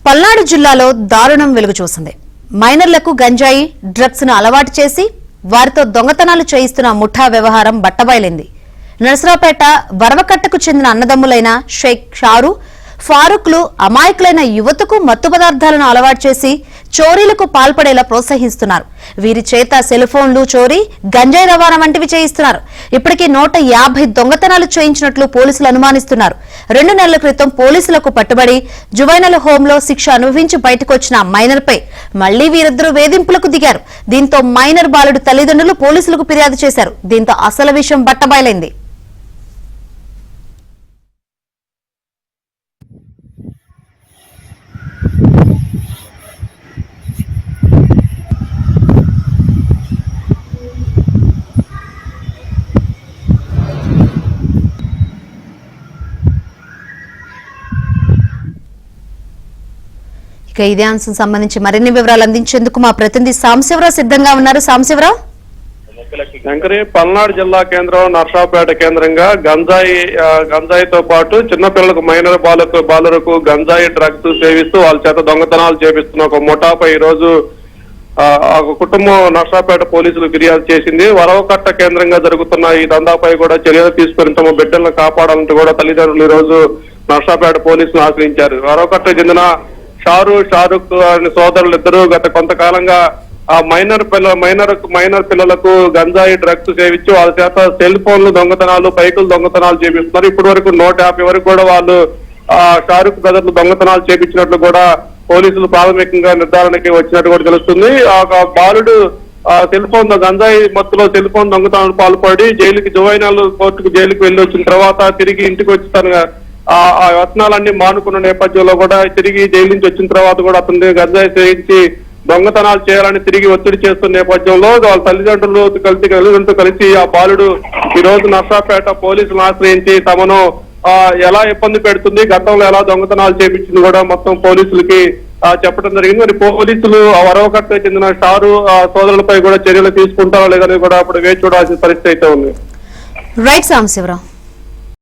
పల్నాడు జిల్లాలో దారుణం వెలుగు చూసింది. మైనర్లకు గంజాయి డ్రగ్స్ ను అలవాటు చేసి వారితో దొంగతనాలు చేయిస్తున్న ముఠా వ్యవహారం బట్టబయలింది. నరసరావుపేట వరవకట్టకు చెందిన అన్నదమ్ములైన షేక్ షారు, ఫారూక్లు అమాయకులైన యువతకు మత్తు పదార్థాలను అలవాటు చేసి చోరీలకు పాల్పడేలా ప్రోత్సహిస్తున్నారు. వీరి చేత సెల్ ఫోన్లు చోరీ, గంజాయి రవాణా వంటివి చేయిస్తున్నారు. ఇప్పటికీ 150 దొంగతనాలు చేయించినట్లు పోలీసులు అనుమానిస్తున్నారు. 2 నెలల క్రితం పోలీసులకు పట్టుబడి జువైనల్ హోంలో శిక్ష అనుభవించి బయటకు వచ్చిన మైనర్ పై మళ్లీ వీరిద్దరూ వేధింపులకు దిగారు. దీంతో మైనర్ బాలుడు తల్లిదండ్రులు పోలీసులకు ఫిర్యాదు చేశారు. దీంతో అసలు విషయం బట్టబయలైంది. ఇదే అంశం సంబంధించి మరిన్ని వివరాలు అందించేందుకు మా ప్రతినిధి సాంశివరావు సిద్ధంగా ఉన్నారు. సాంశివరావు, శంకరి, పల్నాడు జిల్లా కేంద్రం నరసరావుపేట కేంద్రంగా గంజాయితో పాటు చిన్నపిల్లలకు మైనర్ బాలురకు గంజాయి డ్రగ్స్ సేవిస్తూ వాళ్ళ చేత దొంగతనాలు చేపిస్తున్న ఒక ముఠాపై ఈ రోజు కుటుంబం నరసరావుపేట పోలీసులు ఫిర్యాదు చేసింది. వరవకట్ట కేంద్రంగా జరుగుతున్న ఈ దందాపై కూడా చర్యలు తీసుకుని తమ బిడ్డలను కాపాడాలంటూ కూడా తల్లిదండ్రులు ఈ రోజు నరసరావుపేట పోలీసులు ఆశ్రయించారు. వరవకట్ట చెందిన షారూక్ అనే సోదరులు ఇద్దరు గత కొంతకాలంగా ఆ మైనర్ పిల్లలకు గంజాయి డ్రగ్స్ సేవించి వాళ్ళ చేత సెల్ ఫోన్లు దొంగతనాలు, బైకులు దొంగతనాలు చేపిస్తున్నారు. ఇప్పటి వరకు 150 వరకు కూడా వాళ్ళు షారూక్ బ్రదర్లు దొంగతనాలు చేపించినట్లు కూడా పోలీసులు ప్రాథమికంగా నిర్ధారణకి వచ్చినట్టు కూడా తెలుస్తుంది. ఆ బాలుడు సెల్ ఫోన్ గంజాయి మత్తులో సెల్ ఫోన్ దొంగతనాలు పాల్పడి జువైనల్ కోర్టుకు జైలుకు వెళ్లి వచ్చిన తర్వాత తిరిగి ఇంటికి వచ్చి తన ఆ వ్యసనాలన్నీ మానుకున్న నేపథ్యంలో కూడా తిరిగి జైలు నుంచి వచ్చిన తర్వాత కూడా అతన్ని గంజాయి సేవించి దొంగతనాలు చేయాలని తిరిగి ఒత్తిడి చేస్తున్న నేపథ్యంలో వాళ్ళ తల్లిదండ్రులతో కలిసి ఆ బాలుడు ఈ రోజు నరసరావుపేట పోలీసులను ఆశ్రయించి తమను ఎలా ఇబ్బంది పెడుతుంది, గతంలో ఎలా దొంగతనాలు చేపించింది కూడా మొత్తం పోలీసులకి చెప్పడం జరిగింది. మరి పోలీసులు ఆ వరవకట్ట చెందిన షారు సోదరులపై కూడా చర్యలు తీసుకుంటారో లేదని కూడా అప్పుడు వేచి చూడాల్సిన పరిస్థితి అయితే ఉంది. రైట్ సాంశివరావు.